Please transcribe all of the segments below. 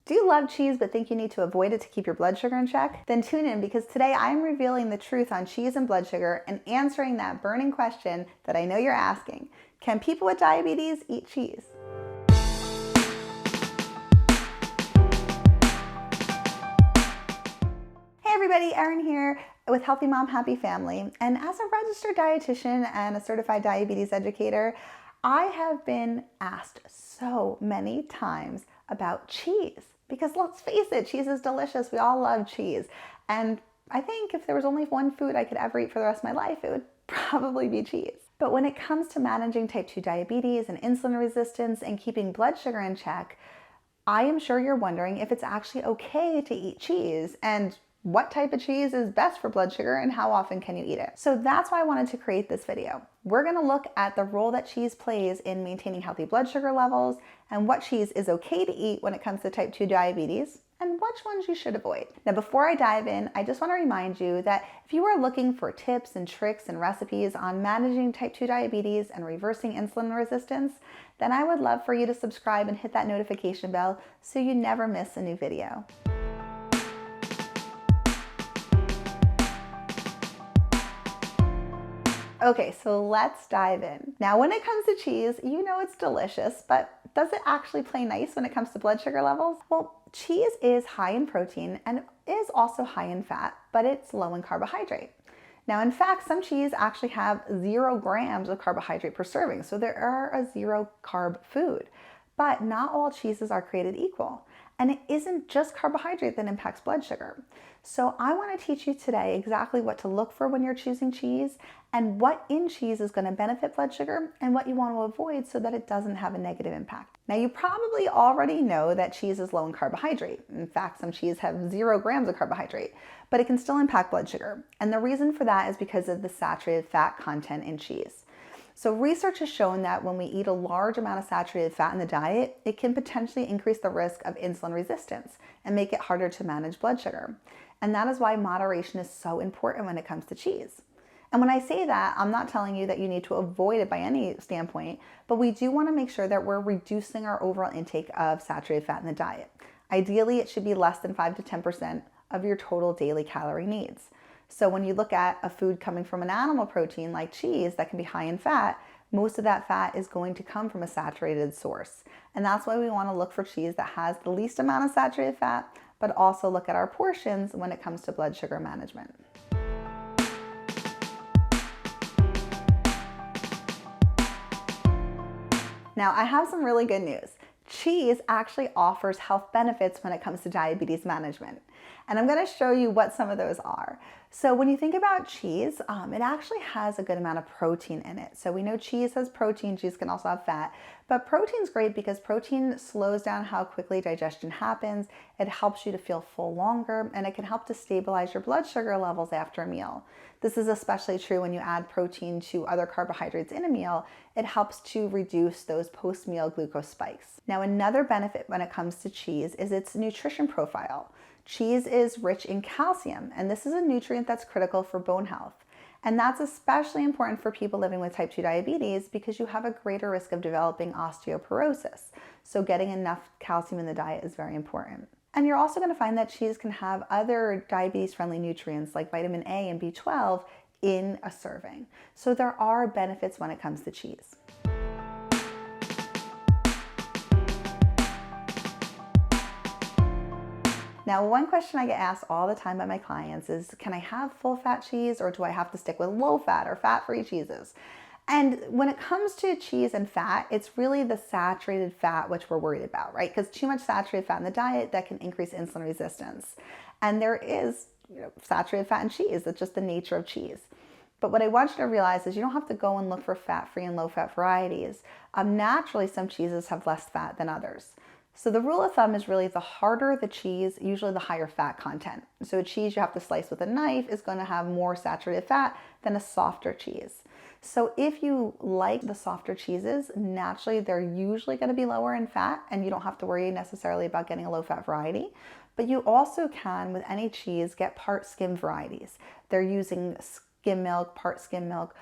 Do you love cheese but think you need to avoid it to keep your blood sugar in check? Then tune in, because today I'm revealing the truth on cheese and blood sugar and answering that burning question that I know you're asking. Can people with diabetes eat cheese? Hey everybody, Erin here with Healthy Mom, Happy Family. And as a registered dietitian and a certified diabetes educator, I have been asked so many times about cheese. Because let's face it, cheese is delicious. We all love cheese. And I think if there was only one food I could ever eat for the rest of my life, it would probably be cheese. But when it comes to managing type 2 diabetes and insulin resistance and keeping blood sugar in check, I am sure you're wondering if it's actually okay to eat cheese and what type of cheese is best for blood sugar and how often can you eat it. So that's why I wanted to create this video. We're gonna look at the role that cheese plays in maintaining healthy blood sugar levels and what cheese is okay to eat when it comes to type 2 diabetes and which ones you should avoid. Now, before I dive in, I just wanna remind you that if you are looking for tips and tricks and recipes on managing type 2 diabetes and reversing insulin resistance, then I would love for you to subscribe and hit that notification bell so you never miss a new video. Okay, so let's dive in. Now, when it comes to cheese, you know it's delicious, but does it actually play nice when it comes to blood sugar levels? Well, cheese is high in protein and is also high in fat, but it's low in carbohydrate. Now, in fact, some cheese actually have 0 grams of carbohydrate per serving, so they are a 0 carb food. But not all cheeses are created equal. And it isn't just carbohydrate that impacts blood sugar. So I want to teach you today exactly what to look for when you're choosing cheese and what in cheese is going to benefit blood sugar and what you want to avoid so that it doesn't have a negative impact. Now, you probably already know that cheese is low in carbohydrate. In fact, some cheese have 0 grams of carbohydrate, but it can still impact blood sugar. And the reason for that is because of the saturated fat content in cheese. So research has shown that when we eat a large amount of saturated fat in the diet, it can potentially increase the risk of insulin resistance and make it harder to manage blood sugar. And that is why moderation is so important when it comes to cheese. And when I say that, I'm not telling you that you need to avoid it by any standpoint, but we do want to make sure that we're reducing our overall intake of saturated fat in the diet. Ideally, it should be less than 5 to 10% of your total daily calorie needs. So when you look at a food coming from an animal protein like cheese that can be high in fat, most of that fat is going to come from a saturated source. And that's why we want to look for cheese that has the least amount of saturated fat, but also look at our portions when it comes to blood sugar management. Now, I have some really good news. Cheese actually offers health benefits when it comes to diabetes management. And I'm going to show you what some of those are. So when you think about cheese, it actually has a good amount of protein in it. So we know cheese has protein, cheese can also have fat, but protein's great because protein slows down how quickly digestion happens. It helps you to feel full longer, and it can help to stabilize your blood sugar levels after a meal. This is especially true when you add protein to other carbohydrates in a meal. It helps to reduce those post-meal glucose spikes. Now, another benefit when it comes to cheese is its nutrition profile. Cheese is rich in calcium, and this is a nutrient that's critical for bone health. And that's especially important for people living with type 2 diabetes because you have a greater risk of developing osteoporosis. So getting enough calcium in the diet is very important. And you're also going to find that cheese can have other diabetes-friendly nutrients like vitamin A and B12 in a serving. So there are benefits when it comes to cheese. Now, one question I get asked all the time by my clients is, can I have full-fat cheese or do I have to stick with low-fat or fat-free cheeses? And when it comes to cheese and fat, it's really the saturated fat which we're worried about, right? Because too much saturated fat in the diet, that can increase insulin resistance. And there is saturated fat in cheese. It's just the nature of cheese. But what I want you to realize is you don't have to go and look for fat-free and low-fat varieties. Naturally, some cheeses have less fat than others. So the rule of thumb is really the harder the cheese, usually the higher fat content. So a cheese you have to slice with a knife is going to have more saturated fat than a softer cheese. So if you like the softer cheeses, naturally they're usually going to be lower in fat and you don't have to worry necessarily about getting a low-fat variety. But you also can, with any cheese, get part skim varieties. They're using skim milk, part skim milk,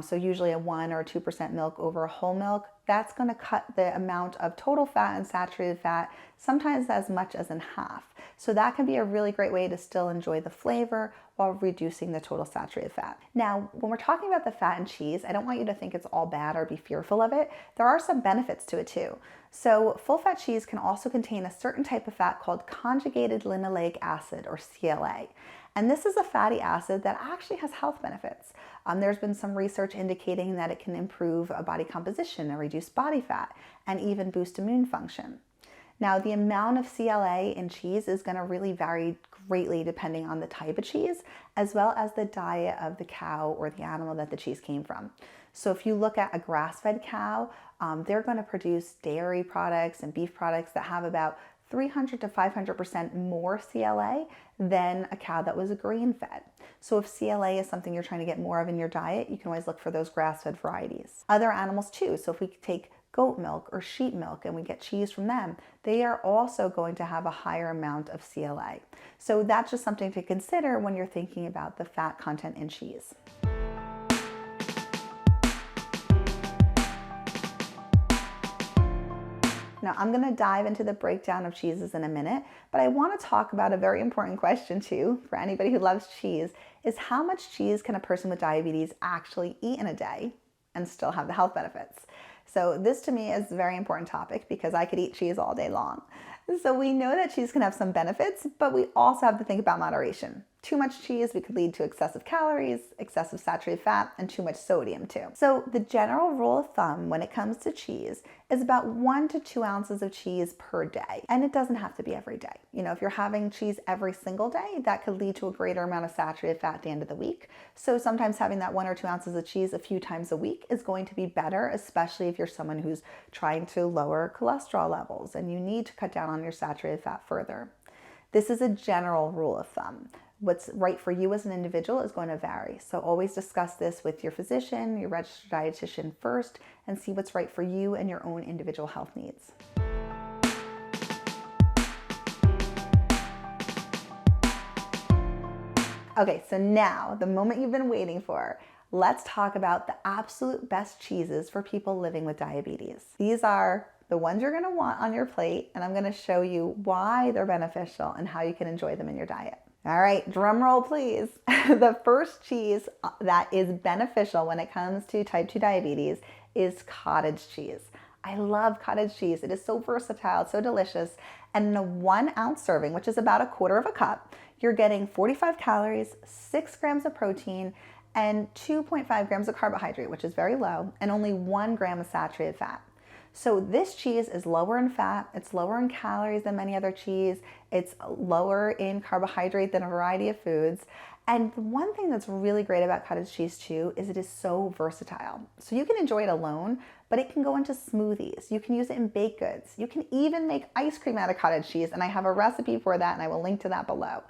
so usually a 1 or 2% milk over a whole milk. that's going to cut the amount of total fat and saturated fat sometimes as much as in half. So that can be a really great way to still enjoy the flavor while reducing the total saturated fat. Now, when we're talking about the fat in cheese, I don't want you to think it's all bad or be fearful of it. There are some benefits to it too. So full fat cheese can also contain a certain type of fat called conjugated linoleic acid, or CLA. And this is a fatty acid that actually has health benefits. There's been some research indicating that it can improve body composition and reduce body fat and even boost immune function. Now, the amount of CLA in cheese is going to really vary greatly depending on the type of cheese, as well as the diet of the cow or the animal that the cheese came from. So if you look at a grass-fed cow, they're going to produce dairy products and beef products that have about 300 to 500% more CLA than a cow that was grain-fed. So if CLA is something you're trying to get more of in your diet, you can always look for those grass-fed varieties. Other animals too, so if we take goat milk or sheep milk and we get cheese from them, they are also going to have a higher amount of CLA. So that's just something to consider when you're thinking about the fat content in cheese. Now, I'm going to dive into the breakdown of cheeses in a minute, but I want to talk about a very important question too, for anybody who loves cheese, is how much cheese can a person with diabetes actually eat in a day and still have the health benefits? So this to me is a very important topic because I could eat cheese all day long. So we know that cheese can have some benefits, but we also have to think about moderation. Too much cheese could lead to excessive calories, excessive saturated fat, and too much sodium too. So the general rule of thumb when it comes to cheese is about 1 to 2 ounces of cheese per day. And it doesn't have to be every day. You know, if you're having cheese every single day, that could lead to a greater amount of saturated fat at the end of the week. So sometimes having that 1 or 2 ounces of cheese a few times a week is going to be better, especially if you're someone who's trying to lower cholesterol levels and you need to cut down on your saturated fat further. This is a general rule of thumb. What's right for you as an individual is going to vary. So always discuss this with your physician, your registered dietitian first, and see what's right for you and your own individual health needs. Okay, so now, the moment you've been waiting for, let's talk about the absolute best cheeses for people living with diabetes. These are the ones you're gonna want on your plate, and I'm gonna show you why they're beneficial and how you can enjoy them in your diet. All right, drum roll please. The first cheese that is beneficial when it comes to type 2 diabetes is cottage cheese. I love cottage cheese. It is so versatile, so delicious. And in a 1 ounce serving, which is about 1/4 cup, you're getting 45 calories, 6 grams of protein, and 2.5 grams of carbohydrate, which is very low, and only 1 gram of saturated fat. So this cheese is lower in fat, it's lower in calories than many other cheese, it's lower in carbohydrate than a variety of foods. And the one thing that's really great about cottage cheese too is it is so versatile. So you can enjoy it alone, but it can go into smoothies. You can use it in baked goods. You can even make ice cream out of cottage cheese, and I have a recipe for that and I will link to that below.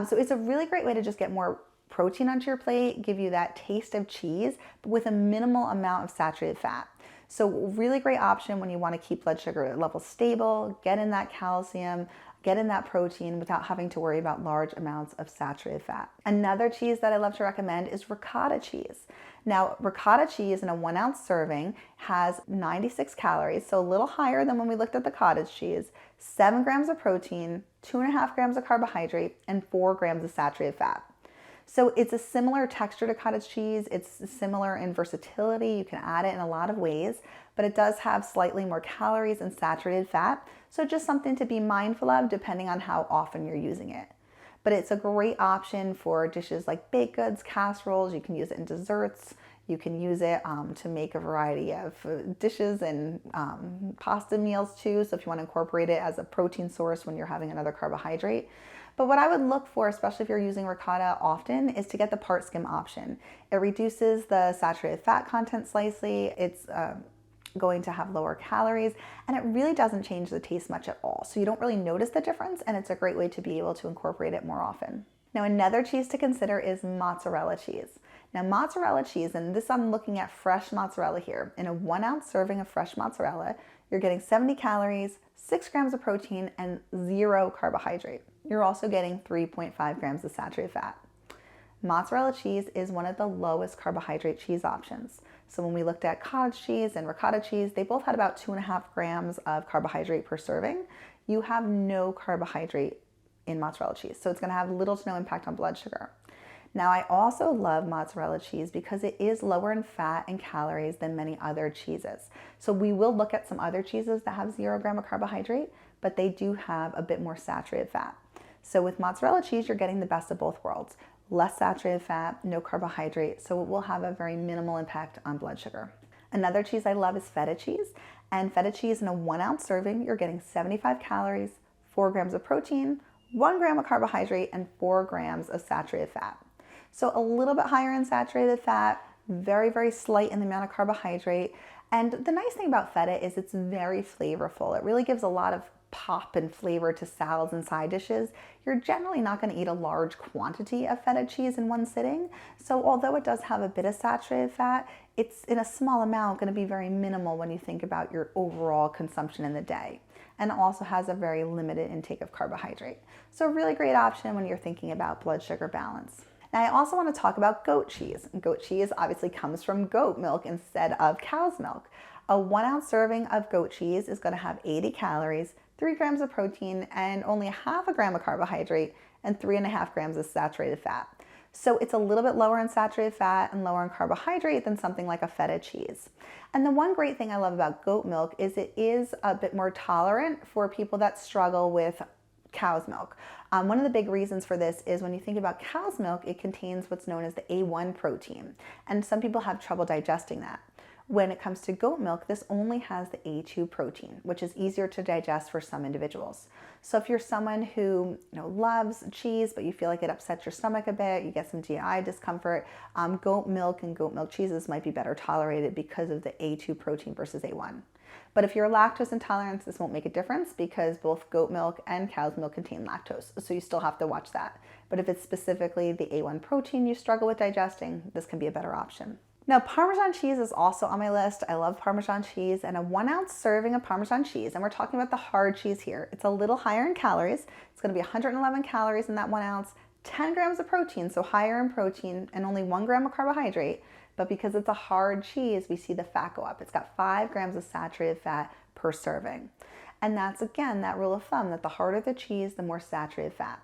So it's a really great way to just get more protein onto your plate, give you that taste of cheese, but with a minimal amount of saturated fat. So really great option when you want to keep blood sugar levels stable, get in that calcium, get in that protein without having to worry about large amounts of saturated fat. Another cheese that I love to recommend is ricotta cheese. Now, ricotta cheese in a 1 ounce serving has 96 calories, so a little higher than when we looked at the cottage cheese, 7 grams of protein, 2.5 grams of carbohydrate, and 4 grams of saturated fat. So it's a similar texture to cottage cheese. It's similar in versatility. You can add it in a lot of ways, but it does have slightly more calories and saturated fat. So just something to be mindful of depending on how often you're using it. But it's a great option for dishes like baked goods, casseroles. You can use it in desserts. You can use it to make a variety of dishes and pasta meals too. So if you want to incorporate it as a protein source when you're having another carbohydrate. But what I would look for, especially if you're using ricotta often, is to get the part skim option. It reduces the saturated fat content slightly. It's going to have lower calories, and it really doesn't change the taste much at all. So you don't really notice the difference, and it's a great way to be able to incorporate it more often. Now, another cheese to consider is mozzarella cheese. Now, mozzarella cheese, and this I'm looking at fresh mozzarella here. In a 1 ounce serving of fresh mozzarella, you're getting 70 calories, 6 grams of protein, and 0 carbohydrate. You're also getting 3.5 grams of saturated fat. Mozzarella cheese is one of the lowest carbohydrate cheese options. So when we looked at cottage cheese and ricotta cheese, they both had about 2.5 grams of carbohydrate per serving. You have no carbohydrate in mozzarella cheese, so it's going to have little to no impact on blood sugar. Now, I also love mozzarella cheese because it is lower in fat and calories than many other cheeses. So we will look at some other cheeses that have 0 gram of carbohydrate, but they do have a bit more saturated fat. So with mozzarella cheese, you're getting the best of both worlds. Less saturated fat, no carbohydrate, so it will have a very minimal impact on blood sugar. Another cheese I love is feta cheese. And feta cheese in a 1 ounce serving, you're getting 75 calories, 4 grams of protein, 1 gram of carbohydrate, and 4 grams of saturated fat. So a little bit higher in saturated fat, very, very slight in the amount of carbohydrate. And the nice thing about feta is it's very flavorful. It really gives a lot of pop and flavor to salads and side dishes. You're generally not going to eat a large quantity of feta cheese in one sitting. So although it does have a bit of saturated fat, it's in a small amount going to be very minimal when you think about your overall consumption in the day. And it also has a very limited intake of carbohydrate. So a really great option when you're thinking about blood sugar balance. Now, I also want to talk about goat cheese. Goat cheese obviously comes from goat milk instead of cow's milk. A 1 ounce serving of goat cheese is going to have 80 calories, 3 grams of protein, and only 0.5 gram of carbohydrate, and 3.5 grams of saturated fat. So it's a little bit lower in saturated fat and lower in carbohydrate than something like a feta cheese. And the one great thing I love about goat milk is it is a bit more tolerant for people that struggle with cow's milk. One of the big reasons for this is when you think about cow's milk, it contains what's known as the A1 protein, and some people have trouble digesting that. When it comes to goat milk, this only has the A2 protein, which is easier to digest for some individuals. So if you're someone who loves cheese, but you feel like it upsets your stomach a bit, you get some GI discomfort, goat milk and goat milk cheeses might be better tolerated because of the A2 protein versus A1. But if you're lactose intolerant, this won't make a difference because both goat milk and cow's milk contain lactose, so you still have to watch that. But if it's specifically the A1 protein you struggle with digesting, this can be a better option. Now, Parmesan cheese is also on my list. I love Parmesan cheese, and a 1 ounce serving of Parmesan cheese, and we're talking about the hard cheese here. It's a little higher in calories. It's going to be 111 calories in that 1 ounce, 10 grams of protein, so higher in protein, and only 1 gram of carbohydrate. But because it's a hard cheese, we see the fat go up. It's got 5 grams of saturated fat per serving. And that's, again, that rule of thumb that the harder the cheese, the more saturated fat.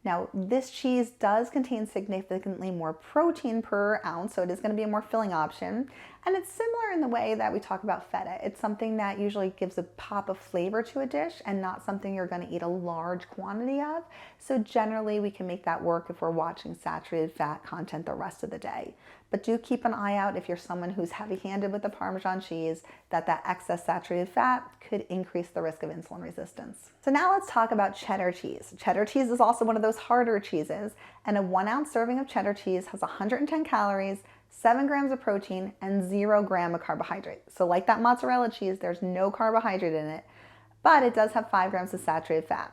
Now, this cheese does contain significantly more protein per ounce, so it is going to be a more filling option. And it's similar in the way that we talk about feta. It's something that usually gives a pop of flavor to a dish and not something you're going to eat a large quantity of. So generally, we can make that work if we're watching saturated fat content the rest of the day. But do keep an eye out if you're someone who's heavy-handed with the Parmesan cheese, that excess saturated fat could increase the risk of insulin resistance. So now let's talk about cheddar cheese. Cheddar cheese is also one of those harder cheeses, and a 1 ounce serving of cheddar cheese has 110 calories, 7 grams of protein, and 0 gram of carbohydrate. So like that mozzarella cheese, there's no carbohydrate in it, but it does have 5 grams of saturated fat.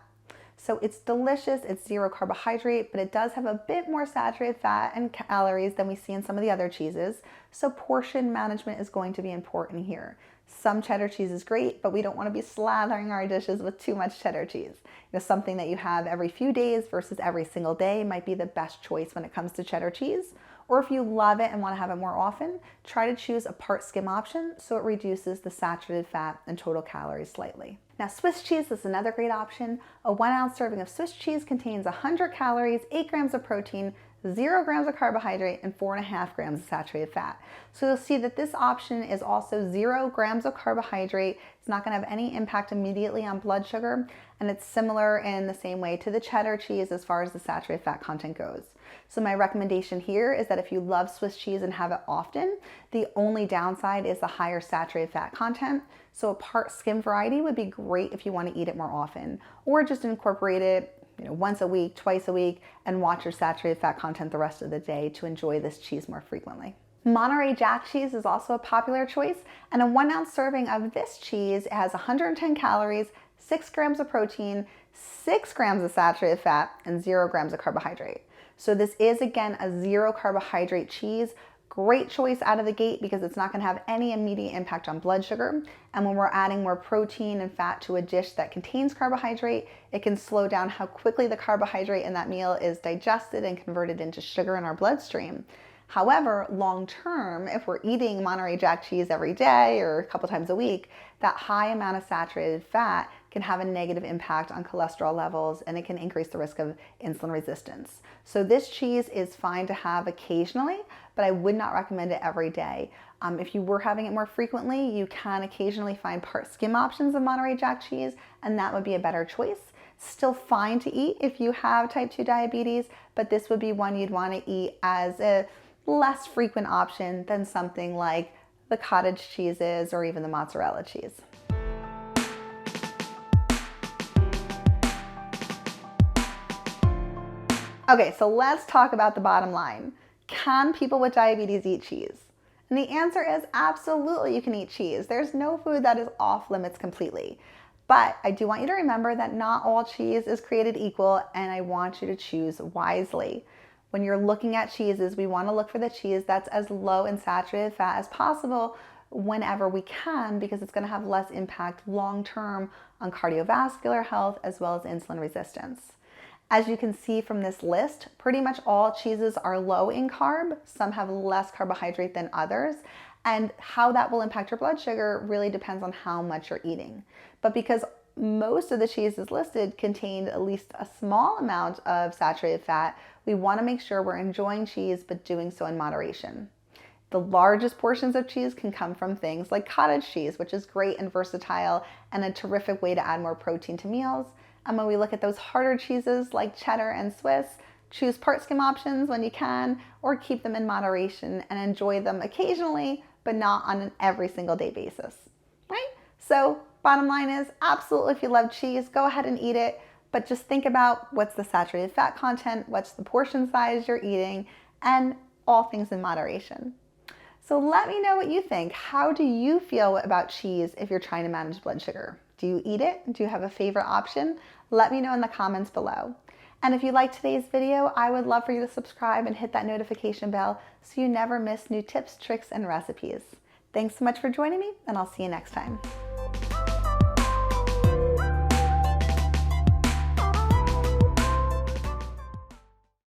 So it's delicious, it's 0 carbohydrate, but it does have a bit more saturated fat and calories than we see in some of the other cheeses. So portion management is going to be important here. Some cheddar cheese is great, but we don't want to be slathering our dishes with too much cheddar cheese. Something that you have every few days versus every single day might be the best choice when it comes to cheddar cheese. Or if you love it and want to have it more often, try to choose a part skim option so it reduces the saturated fat and total calories slightly. Now, Swiss cheese is another great option. A 1 ounce serving of Swiss cheese contains 100 calories, 8 grams of protein, 0 grams of carbohydrate, and 4.5 grams of saturated fat. So you'll see that this option is also 0 grams of carbohydrate. It's not going to have any impact immediately on blood sugar, and it's similar in the same way to the cheddar cheese as far as the saturated fat content goes. So my recommendation here is that if you love Swiss cheese and have it often, the only downside is the higher saturated fat content. So a part skim variety would be great if you want to eat it more often, or just incorporate it once a week, twice a week, and watch your saturated fat content the rest of the day to enjoy this cheese more frequently. Monterey Jack cheese is also a popular choice, and a 1 ounce serving of this cheese has 110 calories, 6 grams of protein, 6 grams of saturated fat, and 0 grams of carbohydrate. So this is, again, a 0 carbohydrate cheese. Great choice out of the gate because it's not going to have any immediate impact on blood sugar. And when we're adding more protein and fat to a dish that contains carbohydrate, it can slow down how quickly the carbohydrate in that meal is digested and converted into sugar in our bloodstream. However, long term, if we're eating Monterey Jack cheese every day or a couple times a week, that high amount of saturated fat can have a negative impact on cholesterol levels, and it can increase the risk of insulin resistance. So this cheese is fine to have occasionally, but I would not recommend it every day. If you were having it more frequently, you can occasionally find part skim options of Monterey Jack cheese, and that would be a better choice. Still fine to eat if you have type 2 diabetes, but this would be one you'd want to eat as a less frequent option than something like the cottage cheeses or even the mozzarella cheese. Okay, so let's talk about the bottom line. Can people with diabetes eat cheese? And the answer is absolutely you can eat cheese. There's no food that is off limits completely. But I do want you to remember that not all cheese is created equal, and I want you to choose wisely. When you're looking at cheeses, we want to look for the cheese that's as low in saturated fat as possible whenever we can, because it's going to have less impact long term on cardiovascular health as well as insulin resistance. As you can see from this list, pretty much all cheeses are low in carb. Some have less carbohydrate than others, and how that will impact your blood sugar really depends on how much you're eating. But because most of the cheeses listed contained at least a small amount of saturated fat, we want to make sure we're enjoying cheese but doing so in moderation. The largest portions of cheese can come from things like cottage cheese, which is great and versatile and a terrific way to add more protein to meals. And when we look at those harder cheeses like cheddar and Swiss, choose part skim options when you can, or keep them in moderation and enjoy them occasionally, but not on an every single day basis, right? So bottom line is, absolutely, if you love cheese, go ahead and eat it, but just think about what's the saturated fat content, what's the portion size you're eating, and all things in moderation. So let me know what you think. How do you feel about cheese if you're trying to manage blood sugar? Do you eat it? Do you have a favorite option? Let me know in the comments below. And if you liked today's video, I would love for you to subscribe and hit that notification bell so you never miss new tips, tricks, and recipes. Thanks so much for joining me, and I'll see you next time.